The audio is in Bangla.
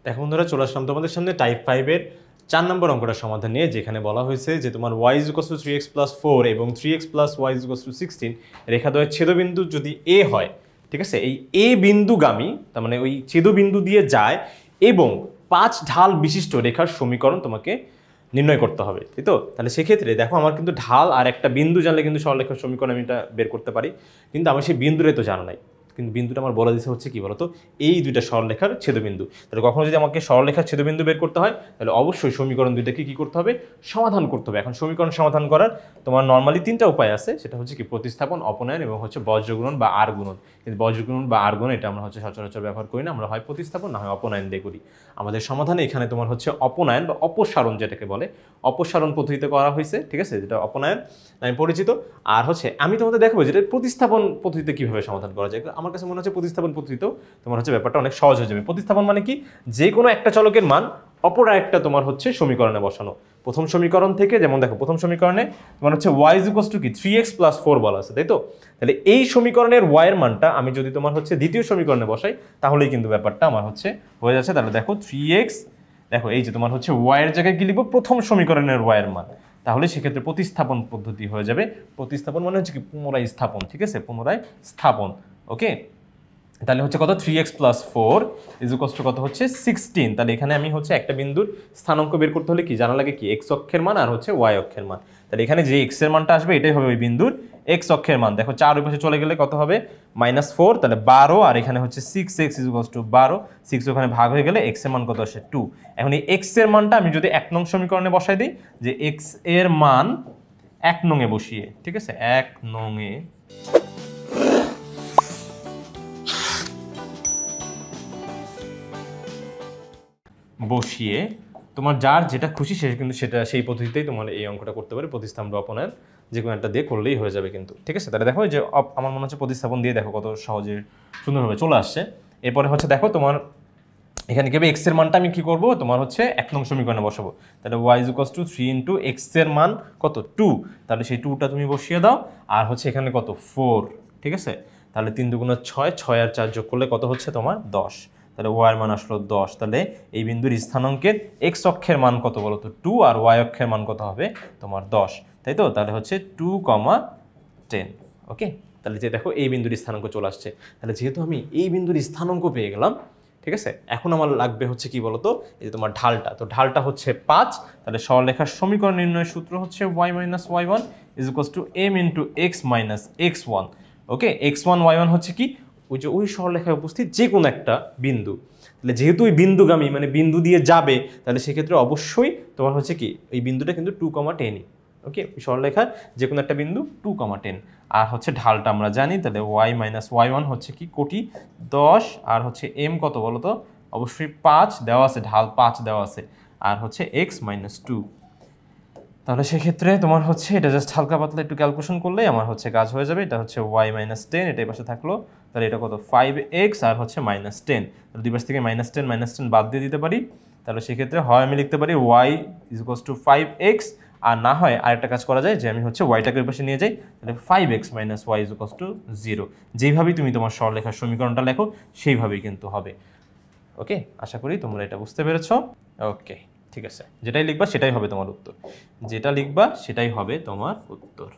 দেখো বন্ধুরা, চলে আসলাম তোমাদের সামনে টাইপ 5 এর 4 নম্বর অঙ্কটার সমাধান নিয়ে, যেখানে বলা হয়েছে যে তোমার y = 3x + 4 এবং 3x + y = 16 রেখাদ্বয়ের ছেদবিন্দু যদি a হয়, ঠিক আছে, এই a বিন্দুগামী, তার মানে ওই ছেদবিন্দু দিয়ে যায় এবং 5 ঢাল বিশিষ্ট রেখার সমীকরণ তোমাকে নির্ণয় করতে হবে, তাই তো? তাহলে সেক্ষেত্রে দেখো, আমার কিন্তু ঢাল আর একটা বিন্দু জানলে কিন্তু সরলরেখার সমীকরণ আমি এটা বের করতে পারি, কিন্তু আমার সেই বিন্দুটাই তো জানা নাই। কিন্তু বিন্দুটা আমার বলা দিচ্ছে হচ্ছে কি বলতো, এই দুইটা সরলরেখার ছেদবিন্দু। তাহলে কখনো যদি আমাকে সরলরেখার ছেদবিন্দু বের করতে হয়, তাহলে অবশ্যই সমীকরণ দুইটাকে কি করতে হবে, সমাধান করতে হবে। এখন সমীকরণ সমাধান করার তোমার নর্মালি 3টা উপায় আছে, সেটা হচ্ছে কি প্রতিস্থাপন, অপনয়ন এবং হচ্ছে বজ্রগুণন বা আর গুণন। কিন্তু বজ্রগুণন বা আর গুণন এটা আমরা হচ্ছে সচরাচর ব্যবহার করি না, আমরা হয় প্রতিস্থাপন না হয় অপনয়ন দিয়ে করি। আমাদের সমাধানে এখানে তোমার হচ্ছে অপনয়ন বা অপসারণ যেটাকে বলে, অপসারণ পদ্ধতিতে করা হয়েছে, ঠিক আছে, যেটা অপনয়ন নামে পরিচিত। আর হচ্ছে আমি তোমাদের দেখাবো যেটা প্রতিস্থাপন পদ্ধতিতে কিভাবে সমাধান করা যায়। আমার কাছে মনে হচ্ছে প্রতিস্থাপন পদ্ধতিতেও তোমার হচ্ছে ব্যাপারটা অনেক সহজ হয়ে যাবে। প্রতিস্থাপন মানে কি, যে কোনো একটা চলকের মান অপর একটা তোমার হচ্ছে সমীকরণে বসানো। প্রথম সমীকরণ থেকে, যেমন দেখো প্রথম সমীকরণে তোমার হচ্ছে y = কি 3x + 4 বলা আছে, তাই তো? তাহলে এই সমীকরণের y এর মানটা আমি যদি তোমার হচ্ছে দ্বিতীয় সমীকরণে বসাই, তাহলেই কিন্তু ব্যাপারটা আমার হচ্ছে হয়ে যাচ্ছে। তাহলে দেখো 3x, দেখো এই যে তোমার হচ্ছে y এর জায়গায় কি লিখবো, প্রথম সমীকরণের y এর মান। তাহলে সেক্ষেত্রে প্রতিস্থাপন পদ্ধতি হয়ে যাবে। প্রতিস্থাপন মানে হচ্ছে কি পুনরায় স্থাপন, ঠিক আছে, পুনরায় স্থাপন। ওকে, তাহলে হচ্ছে কত, 3x + 4 = কত হচ্ছে 16। তাহলে এখানে আমি হচ্ছে একটা বিন্দুর স্থানাঙ্ক বের করতে হলে কি জানা লাগে, কি x অক্ষের মান আর হচ্ছে y অক্ষের মান। তাহলে এখানে যে x এর মানটা আসবে এটাই হবে ওই বিন্দুর x অক্ষের মান। দেখো 4 ওই পাশে চলে গেলে কত হবে, -4, তাহলে 12, আর এখানে হচ্ছে 6x = 12, 6 ওখানে ভাগ হয়ে গেলে x এর মান কত আসে 2। এখন এই x এর মানটা আমি যদি 1 নং সমীকরণে বসাই দিই, যে x এর মান 1 নং এ বসিয়ে, ঠিক আছে, 1 নং এ বসিয়ে তোমার যার যেটা খুশি সে কিন্তু সেটা সেই পদ্ধতিতেই তোমার এই অঙ্কটা করতে পারে। প্রতিস্থাপন বা অপনয়ন যে কোনো একটা দিয়ে করলেই হয়ে যাবে কিন্তু, ঠিক আছে। তাহলে দেখো যে আমার মনে হচ্ছে প্রতিস্থাপন দিয়ে দেখো কত সহজে সুন্দরভাবে চলে আসছে। এরপরে হচ্ছে দেখো তোমার এখানে কি হবে, x এর মানটা আমি কি করব, তোমার হচ্ছে 1 নং সমীকরণে বসাবো। তাহলে y = 3 × x এর মান কত 2, তাহলে সেই 2টা তুমি বসিয়ে দাও। আর হচ্ছে এখানে কত 4, ঠিক আছে। তাহলে 3 × 2 = 6, 6 আর 4 যোগ করলে কত হচ্ছে তোমার 10। তাহলে y এর মান আসলো 10। তাহলে এই বিন্দুর স্থানাঙ্কের x অক্ষের মান কত বলো তো 2, আর y অক্ষের মান কত হবে তোমার 10, তাই তো? তাহলে হচ্ছে 2, 10। ওকে, তাহলে যে দেখো এই বিন্দুর স্থানাঙ্ক চলে আসছে। তাহলে যেহেতু আমি এই বিন্দুর স্থানাঙ্ক পেয়ে গেলাম, ঠিক আছে, এখন আমার লাগবে হচ্ছে কি বলতো, এই যে তোমার ঢালটা। তো ঢালটা হচ্ছে 5। তাহলে সরলরেখার সমীকরণ নির্ণয়ের সূত্র হচ্ছে y - y1 = m × x - x1। ওকে, x1 y1 হচ্ছে কি, ওই যে ওই সরলরেখায় উপস্থিত যে কোনো একটা বিন্দু। তাহলে যেহেতু ওই বিন্দুগামী মানে বিন্দু দিয়ে যাবে, তাহলে সেক্ষেত্রে অবশ্যই তোমার হচ্ছে কি এই বিন্দুটা কিন্তু 2, 10। ওকে, সরলরেখার যে কোনো একটা বিন্দু 2, 10। আর হচ্ছে ঢালটা আমরা জানি, তাহলে y - y1 হচ্ছে কি কোটি 10, আর হচ্ছে m কত বলো তো, অবশ্যই 5 দেওয়া আছে, ঢাল 5 দেওয়া আছে, আর হচ্ছে x - 2। তাহলে সেক্ষেত্রে তোমার হচ্ছে এটা জাস্ট হালকা পাতলা একটু ক্যালকুলেশন করলেই আমার হচ্ছে কাজ হয়ে যাবে। এটা হচ্ছে y - 10, এটা এই পাশে থাকলো, তাহলে এটা কত 5x, আর হচ্ছে -10। তাহলে দুই পাশ থেকে -10 -10 বাদ দিয়ে দিতে পারি। তাহলে সেক্ষেত্রে হয় আমি লিখতে পারি y = 5x, আর না হয় আরেকটা কাজ করা যায় যে আমি হচ্ছে ওয়াইটাকে ওই পাশে নিয়ে যাই, তাহলে 5x - y = 0। যেইভাবেই তুমি তোমার সরলরেখার সমীকরণটা লেখো সেইভাবেই কিন্তু হবে। ওকে, আশা করি তোমরা এটা বুঝতে পেরেছো। ওকে, ঠিক আছে, যেটাই লিখবা সেটাই হবে তোমার উত্তর, যেটা লিখবা সেটাই হবে তোমার উত্তর।